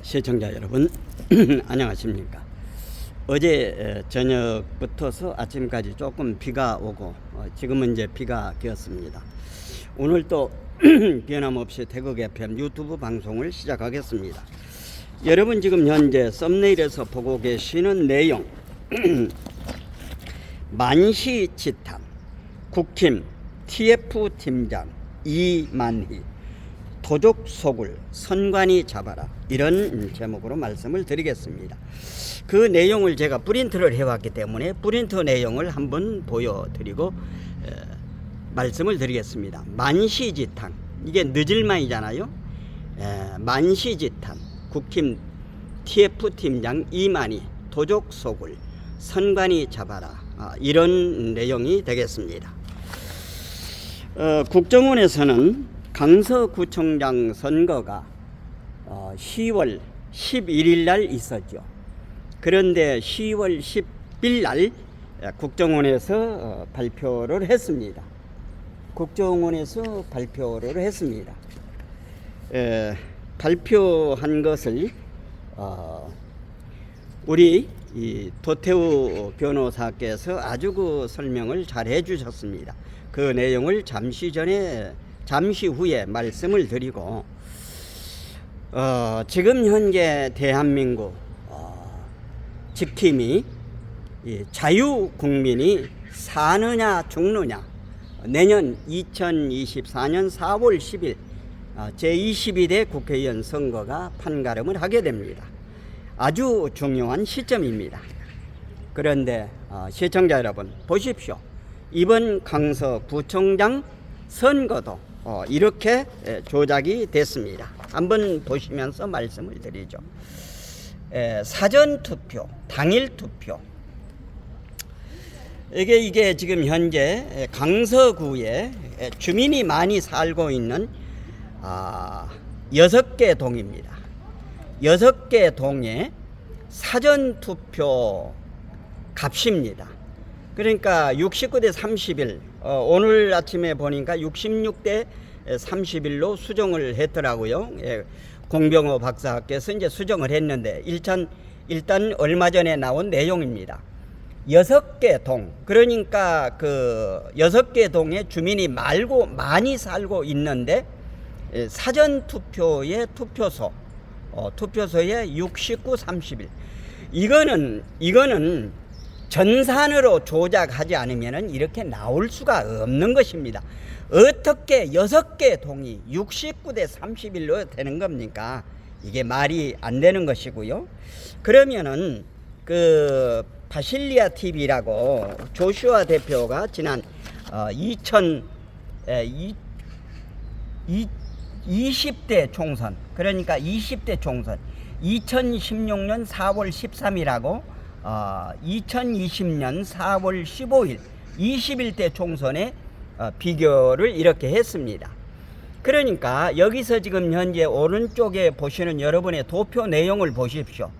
시청자 여러분 안녕하십니까. 어제 저녁부터서 아침까지 조금 비가 오고 지금은 이제 비가 끼었습니다. 오늘 또 변함없이 태극 FM 유튜브 방송을 시작하겠습니다. 여러분 지금 현재 썸네일에서 보고 계시는 내용 만시지탄 국힘 TF 팀장 이만희 도적 속을 선관위 잡아라, 이런 제목으로 말씀을 드리겠습니다. 그 내용을 제가 프린트를 해왔기 때문에 프린트 내용을 한번 보여드리고 말씀을 드리겠습니다. 만시지탄, 이게 늦을만이잖아요. 만시지탄 국힘 TF 팀장 이만희 도적 속을 선관위 잡아라, 이런 내용이 되겠습니다. 국정원에서는 강서구청장 선거가 10월 11일 날 있었죠. 그런데 10월 10일 날 국정원에서 발표를 했습니다. 발표한 것을 우리 도태우 변호사께서 아주 그 설명을 잘 해주셨습니다. 그 내용을 잠시 후에 말씀을 드리고, 지금 현재 대한민국 지킴이 자유국민이 사느냐 죽느냐, 내년 2024년 4월 10일 제22대 국회의원 선거가 판가름을 하게 됩니다. 아주 중요한 시점입니다. 그런데 시청자 여러분 보십시오. 이번 강서구청장 선거도 이렇게 조작이 됐습니다. 한번 보시면서 말씀을 드리죠. 사전투표, 당일투표, 이게 지금 현재 강서구에 주민이 많이 살고 있는 6개 동입니다. 6개 동의 사전투표 값입니다. 그러니까 69대 31, 오늘 아침에 보니까 66대 31로 수정을 했더라고요. 공병호 박사께서 이제 수정을 했는데 일단 얼마 전에 나온 내용입니다. 6개 동, 그러니까 그 6개 동에 주민이 많이 살고 있는데 사전 투표의 투표소에 69, 31. 이거는 전산으로 조작하지 않으면 이렇게 나올 수가 없는 것입니다. 어떻게 6개 동이 69대 31로 되는 겁니까? 이게 말이 안 되는 것이고요. 그러면은 그 바실리아 TV라고 조슈아 대표가 지난 20대 총선, 그러니까 20대 총선 2016년 4월 13일하고 2020년 4월 15일 21대 총선에 비교를 이렇게 했습니다. 그러니까 여기서 지금 현재 오른쪽에 보시는 여러분의 도표 내용을 보십시오.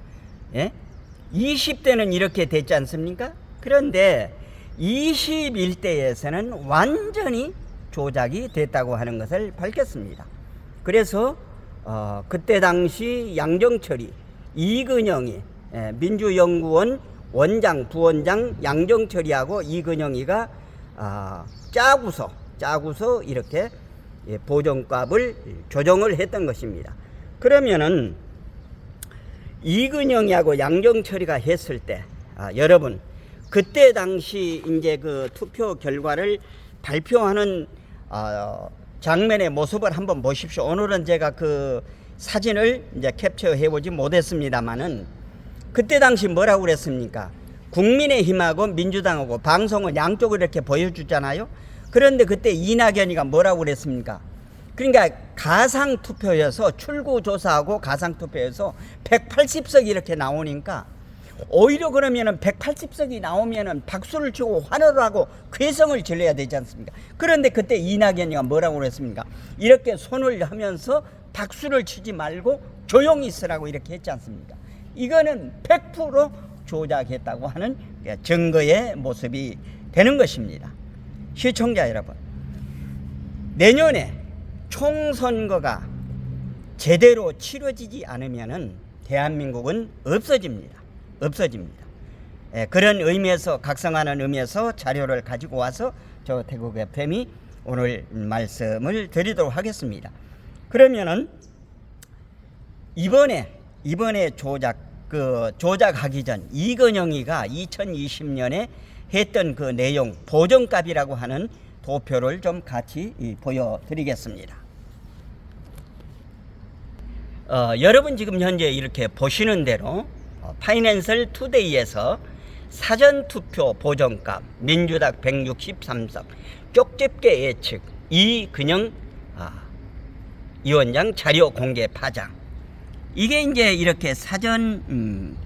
20대는 이렇게 됐지 않습니까? 그런데 21대에서는 완전히 조작이 됐다고 하는 것을 밝혔습니다. 그래서 그때 당시 양정철이, 이근영이, 민주연구원 원장, 부원장 양정철이하고 이근영이가 짜고서 이렇게 보정값을 조정을 했던 것입니다. 그러면은 이근영이하고 양정철이가 했을 때, 여러분 그때 당시 이제 그 투표 결과를 발표하는 장면의 모습을 한번 보십시오. 오늘은 제가 그 사진을 이제 캡처해 보지 못했습니다만은 그때 당시 뭐라고 그랬습니까? 국민의힘하고 민주당하고 방송은 양쪽을 이렇게 보여주잖아요. 그런데 그때 이낙연이가 뭐라고 그랬습니까? 그러니까 가상투표여서, 출구조사하고 가상투표여서 180석이 이렇게 나오니까, 오히려 그러면은 180석이 나오면은 박수를 치고 환호를 하고 괴성을 질러야 되지 않습니까? 그런데 그때 이낙연이가 뭐라고 그랬습니까? 이렇게 손을 하면서 박수를 치지 말고 조용히 있으라고 이렇게 했지 않습니까? 이거는 100% 조작했다고 하는 증거의 모습이 되는 것입니다. 시청자 여러분, 내년에 총선거가 제대로 치러지지 않으면은 대한민국은 없어집니다. 없어집니다. 그런 의미에서, 각성하는 의미에서 자료를 가지고 와서 저 태국 FM이 오늘 말씀을 드리도록 하겠습니다. 그러면은 이번에 조작하기 전 이건영이가 2020년에 했던 그 내용, 보정값이라고 하는 도표를 좀 같이 보여드리겠습니다. 여러분 지금 현재 이렇게 보시는 대로 파이낸셜 투데이에서 사전투표 보정값 민주당 163석 쪽집게 예측 이근영 위원장 자료 공개 파장, 이게 이제 이렇게 사전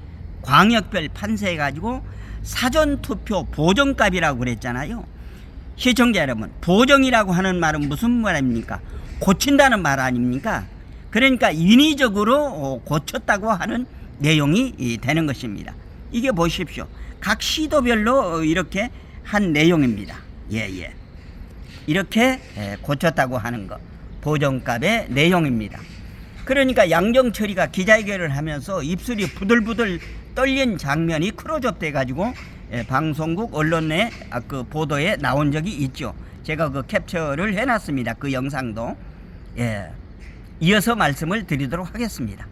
광역별 판세해 가지고 사전투표 보정값이라고 그랬잖아요. 시청자 여러분, 보정이라고 하는 말은 무슨 말입니까? 고친다는 말 아닙니까? 그러니까 인위적으로 고쳤다고 하는 내용이 되는 것입니다. 이게 보십시오. 각 시도별로 이렇게 한 내용입니다. 이렇게 고쳤다고 하는 거, 보정값의 내용입니다. 그러니까 양정철이가 기자회견을 하면서 입술이 부들부들 떨린 장면이 크로즈업 돼 가지고 방송국 언론의 그 보도에 나온 적이 있죠. 제가 그 캡처를 해놨습니다. 그 영상도. 이어서 말씀을 드리도록 하겠습니다.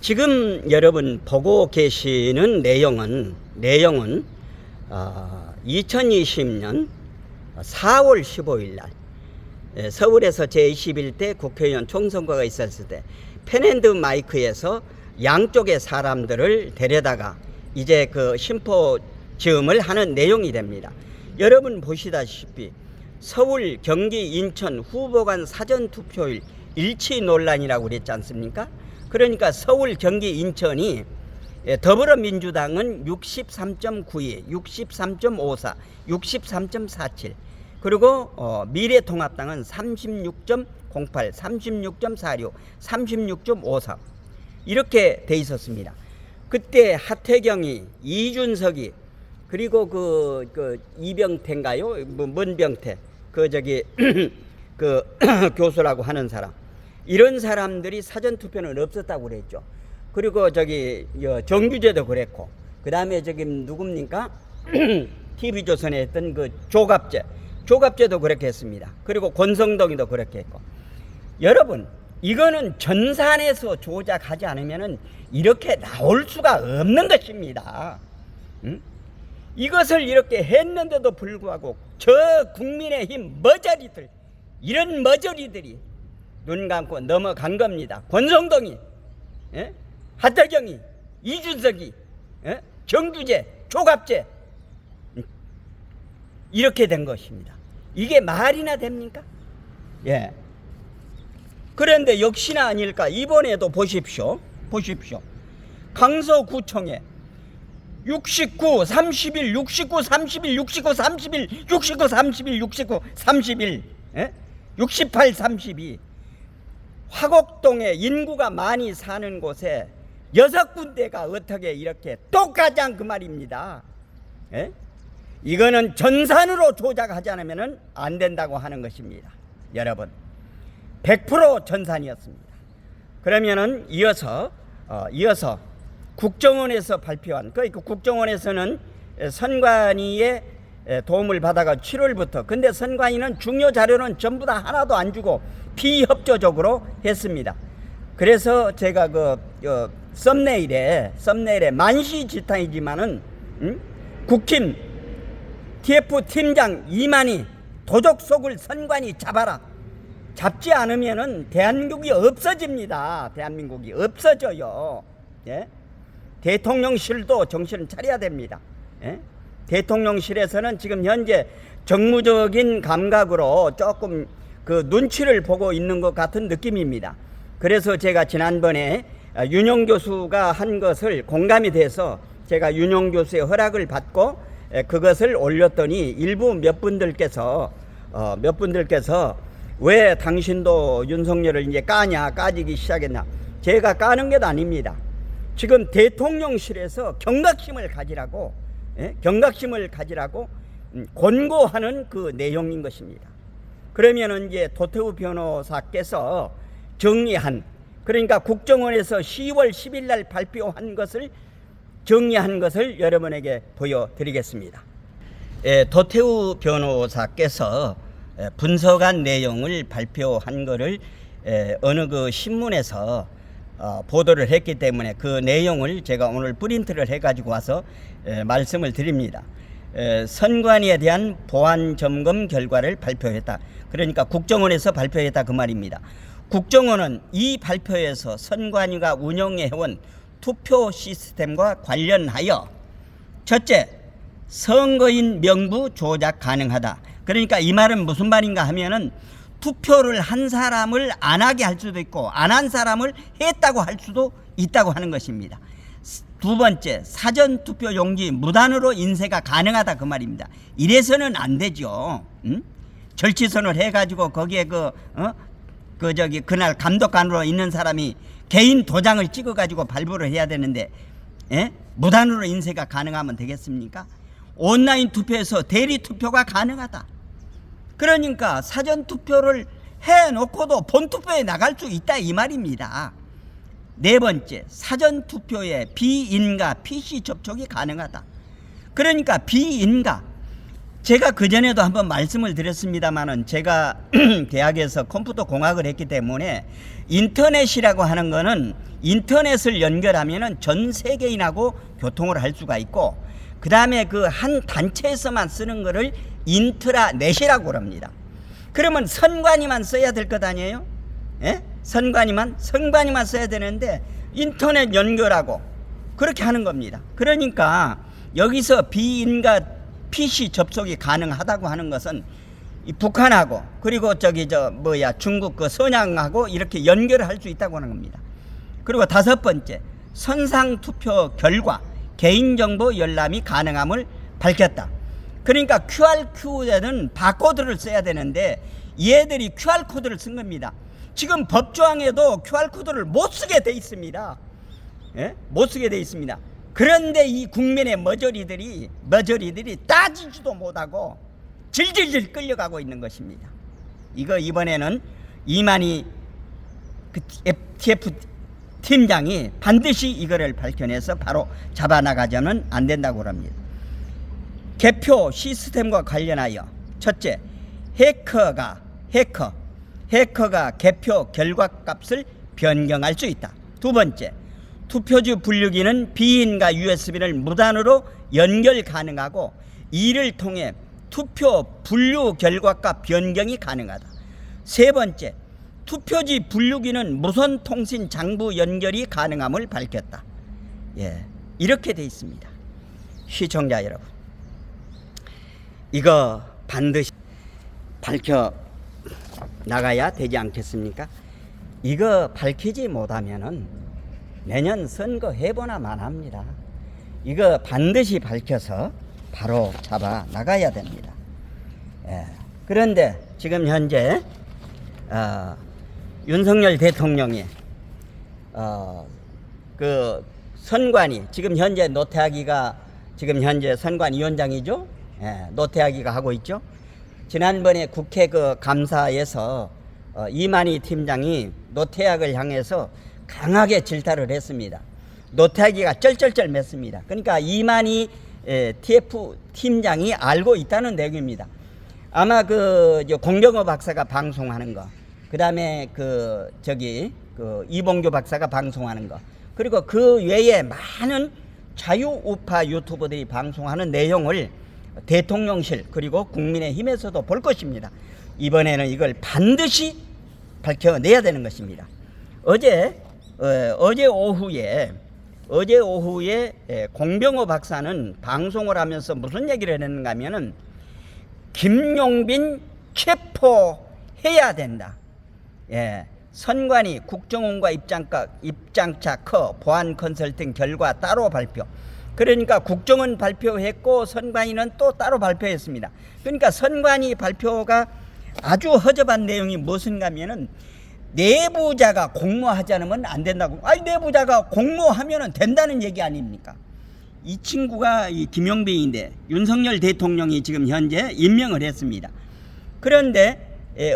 지금 여러분 보고 계시는 내용은 2020년 4월 15일 날 서울에서 제21대 국회의원 총선거가 있었을 때 펜앤드 마이크에서 양쪽의 사람들을 데려다가 이제 그 심포지음을 하는 내용이 됩니다. 여러분 보시다시피 서울, 경기, 인천 후보 간 사전투표율 일치 논란이라고 그랬지 않습니까? 그러니까 서울, 경기, 인천이 더불어민주당은 63.92, 63.54, 63.47, 그리고 미래통합당은 36.08, 36.46, 36.53 이렇게 돼 있었습니다. 그때 하태경이, 이준석이, 그리고 그 이병태인가요? 문병태, 그 교수라고 하는 사람, 이런 사람들이 사전투표는 없었다고 그랬죠. 그리고 정규제도 그랬고, 그 다음에 누굽니까? TV조선에 했던 그 조갑제도 그렇게 했습니다. 그리고 권성동이도 그렇게 했고. 여러분, 이거는 전산에서 조작하지 않으면은 이렇게 나올 수가 없는 것입니다. 이것을 이렇게 했는데도 불구하고 저 국민의힘 머저리들, 이런 머저리들이 눈 감고 넘어간 겁니다. 권성동이, 하태경이, 이준석이, 정규제, 조갑제, 이렇게 된 것입니다. 이게 말이나 됩니까? 그런데 역시나 아닐까, 이번에도 보십시오. 강서구청에 69, 31, 69, 31, 69, 31, 69, 31, 69, 31, 68, 32. 화곡동에 인구가 많이 사는 곳에 6군데가 어떻게 이렇게 똑같지 그 말입니다. 이거는 전산으로 조작하지 않으면 안 된다고 하는 것입니다. 여러분, 100% 전산이었습니다. 그러면은 이어서 국정원에서 발표한, 그러니까 국정원에서는 선관위의 도움을 받아가 7월부터, 근데 선관위는 중요 자료는 전부 다 하나도 안 주고 비협조적으로 했습니다. 그래서 제가 썸네일에 만시지탄이지만은 국힘 TF 팀장 이만희 도적 속을 선관위 잡아라. 잡지 않으면은 대한민국이 없어집니다. 대한민국이 없어져요. 대통령실도 정신을 차려야 됩니다. 대통령실에서는 지금 현재 정무적인 감각으로 조금 그 눈치를 보고 있는 것 같은 느낌입니다. 그래서 제가 지난번에 윤용 교수가 한 것을 공감이 돼서 제가 윤용 교수의 허락을 받고 그것을 올렸더니 일부 몇 분들께서 왜 당신도 윤석열을 이제 까지기 시작했나. 제가 까는 게 아닙니다. 지금 대통령실에서 경각심을 가지라고 권고하는 그 내용인 것입니다. 그러면은 이제 도태우 변호사께서 정리한 그러니까 국정원에서 10월 10일 날 발표한 것을 정리한 것을 여러분에게 보여드리겠습니다. 도태우 변호사께서 분석한 내용을 발표한 것을 어느 그 신문에서 보도를 했기 때문에 그 내용을 제가 오늘 프린트를 해가지고 와서 말씀을 드립니다. 선관위에 대한 보안 점검 결과를 발표했다. 그러니까 국정원에서 발표했다 그 말입니다. 국정원은 이 발표에서 선관위가 운영해온 투표 시스템과 관련하여 첫째, 선거인 명부 조작 가능하다. 그러니까 이 말은 무슨 말인가 하면은 투표를 한 사람을 안 하게 할 수도 있고 안 한 사람을 했다고 할 수도 있다고 하는 것입니다. 두 번째, 사전 투표 용지 무단으로 인쇄가 가능하다 그 말입니다. 이래서는 안 되죠. 절취선을 해가지고 거기에 그날 감독관으로 있는 사람이 개인 도장을 찍어가지고 발부를 해야 되는데, 무단으로 인쇄가 가능하면 되겠습니까? 온라인 투표에서 대리 투표가 가능하다. 그러니까 사전 투표를 해놓고도 본 투표에 나갈 수 있다 이 말입니다. 네 번째, 사전 투표에 비인가 PC 접촉이 가능하다. 그러니까 비인가, 제가 그전에도 한번 말씀을 드렸습니다만은 제가 대학에서 컴퓨터 공학을 했기 때문에 인터넷이라고 하는 거는 인터넷을 연결하면은 전 세계인하고 교통을 할 수가 있고, 그 다음에 그 한 단체에서만 쓰는 거를 인트라넷이라고 합니다. 그러면 선관위만 써야 될 것 아니에요? 선관위만 써야 되는데 인터넷 연결하고 그렇게 하는 겁니다. 그러니까 여기서 비인가 PC 접속이 가능하다고 하는 것은 이 북한하고 그리고 중국 그 선양하고 이렇게 연결을 할 수 있다고 하는 겁니다. 그리고 다섯 번째, 선상 투표 결과 개인정보 열람이 가능함을 밝혔다. 그러니까 QR코드에는 바코드를 써야 되는데 얘들이 QR코드를 쓴 겁니다. 지금 법조항에도 QR코드를 못 쓰게 돼 있습니다. 못 쓰게 돼 있습니다. 그런데 이 국민의 머저리들이 따지지도 못하고 질질질 끌려가고 있는 것입니다. 이거 이번에는 이만희 TF 팀장이 반드시 이거를 밝혀내서 바로 잡아나가자면 안 된다고 합니다. 개표 시스템과 관련하여 첫째, 해커가 개표 결과값을 변경할 수 있다. 두 번째, 투표지 분류기는 비인가 USB를 무단으로 연결 가능하고 이를 통해 투표 분류 결과값 변경이 가능하다. 세 번째, 투표지 분류기는 무선 통신 장부 연결이 가능함을 밝혔다. 이렇게 돼 있습니다. 시청자 여러분, 이거 반드시 밝혀 나가야 되지 않겠습니까? 이거 밝히지 못하면은 내년 선거 해보나만 합니다. 이거 반드시 밝혀서 바로 잡아 나가야 됩니다. 그런데 지금 현재 윤석열 대통령이 그 선관위, 지금 현재 노태하기가 지금 현재 선관위원장이죠. 노태하기가 하고 있죠. 지난번에 국회 그 감사에서 이만희 팀장이 노태학을 향해서 강하게 질타를 했습니다. 노태하기가 쩔쩔쩔 맸습니다. 그러니까 이만희 TF 팀장이 알고 있다는 내용입니다. 아마 그 공병호 박사가 방송하는 거, 그 다음에 그 이봉규 박사가 방송하는 거, 그리고 그 외에 많은 자유우파 유튜버들이 방송하는 내용을 대통령실 그리고 국민의힘에서도 볼 것입니다. 이번에는 이걸 반드시 밝혀내야 되는 것입니다. 어제 오후에 공병호 박사는 방송을 하면서 무슨 얘기를 했는가 하면은 김용빈 체포해야 된다. 선관위 국정원과 입장차 커 보안 컨설팅 결과 따로 발표. 그러니까 국정원 발표했고 선관위는 또 따로 발표했습니다. 그러니까 선관위 발표가 아주 허접한 내용이 무엇인가 하면은 내부자가 공모하지 않으면 안 된다고. 내부자가 공모하면 된다는 얘기 아닙니까? 이 친구가 이 김용빈인데 윤석열 대통령이 지금 현재 임명을 했습니다. 그런데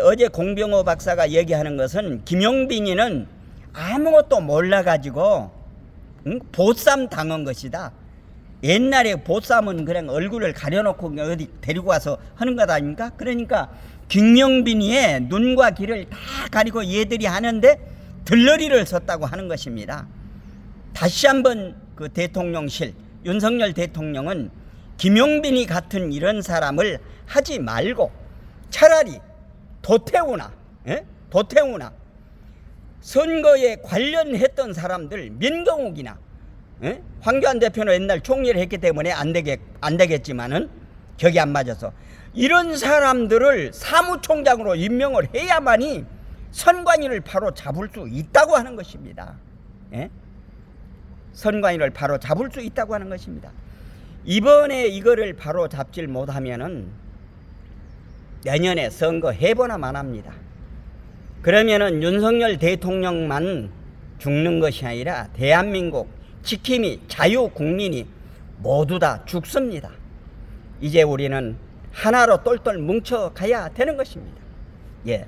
어제 공병호 박사가 얘기하는 것은 김용빈이는 아무것도 몰라가지고 보쌈 당한 것이다. 옛날에 보쌈은 그냥 얼굴을 가려놓고 어디 데리고 와서 하는 것 아닙니까? 그러니까 김영빈이의 눈과 귀를 다 가리고 얘들이 하는데 들러리를 섰다고 하는 것입니다. 다시 한번 그 대통령실 윤석열 대통령은 김용빈이 같은 이런 사람을 하지 말고 차라리 도태우나 선거에 관련했던 사람들 민경욱이나 황교안 대표는 옛날 총리를 했기 때문에 안 되겠지만은 격이 안 맞아서 이런 사람들을 사무총장으로 임명을 해야만이 선관위를 바로 잡을 수 있다고 하는 것입니다. 선관위를 바로 잡을 수 있다고 하는 것입니다. 이번에 이거를 바로 잡질 못하면은 내년에 선거 해보나 만합니다. 그러면은 윤석열 대통령만 죽는 것이 아니라 대한민국 지킴이 자유 국민이 모두 다 죽습니다. 이제 우리는 하나로 똘똘 뭉쳐 가야 되는 것입니다. 예.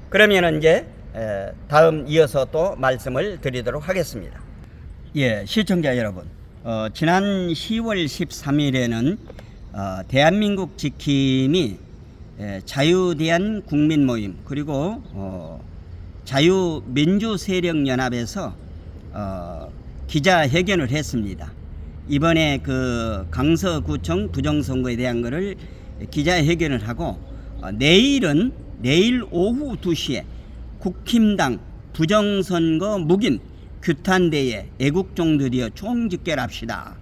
그러면은 이제 다음 이어서 또 말씀을 드리도록 하겠습니다. 예, 시청자 여러분, 지난 10월 13일에는 대한민국 지킴이 자유대한 국민모임 그리고 자유민주세력연합에서 기자회견을 했습니다. 이번에 그 강서구청 부정선거에 대한 것을 기자회견을 하고 내일 오후 2시에 국힘당 부정선거 묵인 규탄대회 애국종들이여 총집결합시다.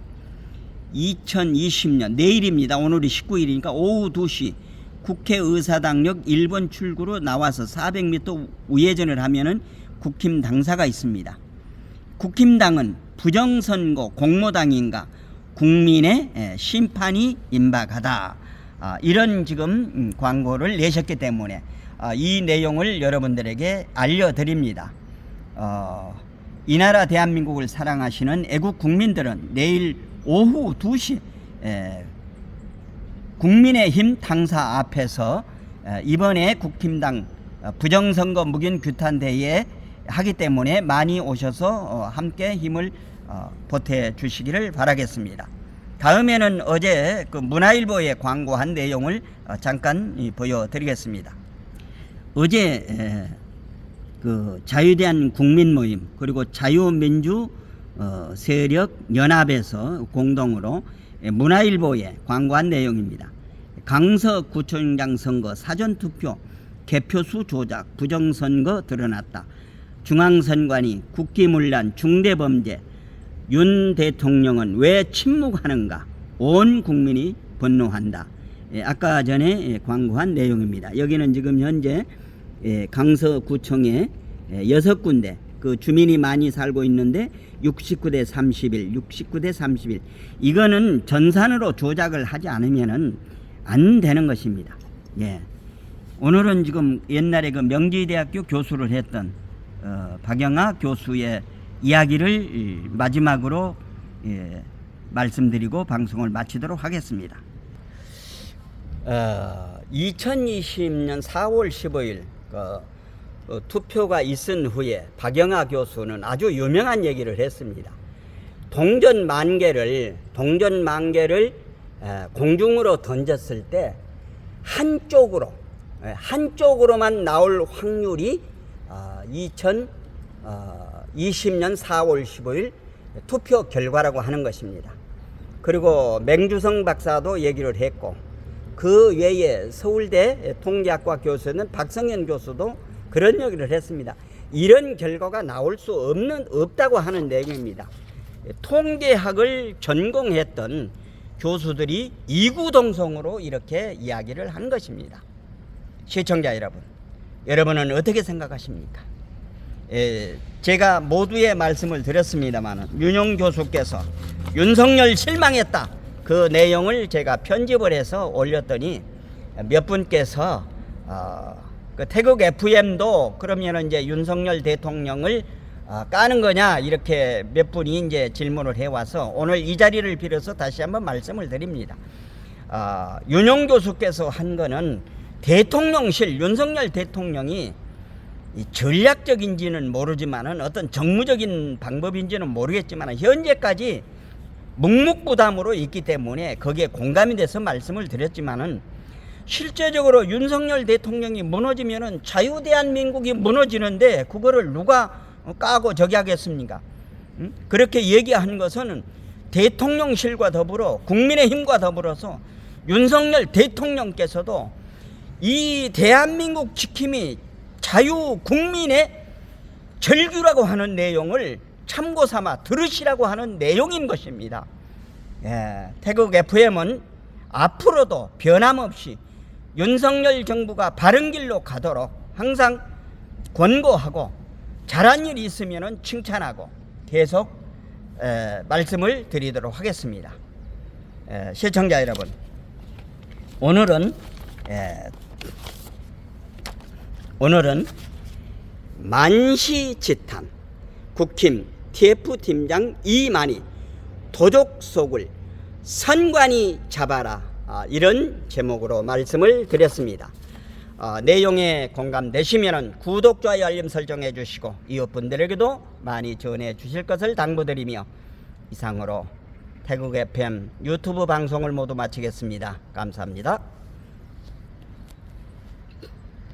2020년 내일입니다. 오늘이 19일이니까 오후 2시 국회의사당역 1번 출구로 나와서 400m 우회전을 하면은 국힘 당사가 있습니다. 국힘당은 부정선거 공모당인가 국민의 심판이 임박하다. 이런 지금 광고를 내셨기 때문에 이 내용을 여러분들에게 알려드립니다. 이 나라 대한민국을 사랑하시는 애국 국민들은 내일 오후 2시 국민의힘 당사 앞에서 이번에 국힘당 부정선거 묵인 규탄대회 하기 때문에 많이 오셔서 함께 힘을 보태 주시기를 바라겠습니다. 다음에는 어제 그 문화일보에 광고한 내용을 잠깐 보여드리겠습니다. 어제 그 자유대한 국민모임 그리고 자유민주 세력 연합에서 공동으로 문화일보에 광고한 내용입니다. 강서구청장 선거 사전투표 개표수 조작 부정선거 드러났다. 중앙선관위 국기문란 중대범죄 윤 대통령은 왜 침묵하는가 온 국민이 분노한다. 아까 전에 광고한 내용입니다. 여기는 지금 현재 강서구청에 6군데 그 주민이 많이 살고 있는데 69대 31, 69대 31 이거는 전산으로 조작을 하지 않으면은 안 되는 것입니다. 예. 오늘은 지금 옛날에 그 명지대학교 교수를 했던 박영하 교수의 이야기를 마지막으로 말씀드리고 방송을 마치도록 하겠습니다. 2020년 4월 15일 투표가 있은 후에 박영하 교수는 아주 유명한 얘기를 했습니다. 동전 만 개를 공중으로 던졌을 때 한쪽으로만 나올 확률이 2020년 4월 15일 투표 결과라고 하는 것입니다. 그리고 맹주성 박사도 얘기를 했고 그 외에 서울대 통계학과 교수는 박성현 교수도 그런 얘기를 했습니다. 이런 결과가 나올 수 없다고 하는 내용입니다. 통계학을 전공했던 교수들이 이구동성으로 이렇게 이야기를 한 것입니다. 시청자 여러분은 어떻게 생각하십니까? 제가 모두의 말씀을 드렸습니다만 윤용 교수께서 윤석열 실망했다 그 내용을 제가 편집을 해서 올렸더니 몇 분께서 그 태국 FM도 그러면 이제 윤석열 대통령을 까는 거냐 이렇게 몇 분이 이제 질문을 해와서 오늘 이 자리를 빌어서 다시 한번 말씀을 드립니다. 윤용 교수께서 한 거는 대통령실 윤석열 대통령이 이 전략적인지는 모르지만은 어떤 정무적인 방법인지는 모르겠지만 현재까지 묵묵부담으로 있기 때문에 거기에 공감이 돼서 말씀을 드렸지만은 실제적으로 윤석열 대통령이 무너지면은 자유대한민국이 무너지는데 그거를 누가 까고 저기 하겠습니까? 그렇게 얘기한 것은 대통령실과 더불어 국민의힘과 더불어서 윤석열 대통령께서도 이 대한민국 지킴이 자유 국민의 절규라고 하는 내용을 참고 삼아 들으시라고 하는 내용인 것입니다. 예, 태국 FM은 앞으로도 변함없이 윤석열 정부가 바른 길로 가도록 항상 권고하고 잘한 일이 있으면 칭찬하고 계속 말씀을 드리도록 하겠습니다. 시청자 여러분, 오늘은 만시지탄 국힘 TF팀장 이만희 도적 속을 선관위 잡아라, 이런 제목으로 말씀을 드렸습니다. 내용에 공감되시면 구독, 좋아요, 알림 설정해 주시고 이웃분들에게도 많이 전해 주실 것을 당부드리며 이상으로 태국 FM 유튜브 방송을 모두 마치겠습니다. 감사합니다.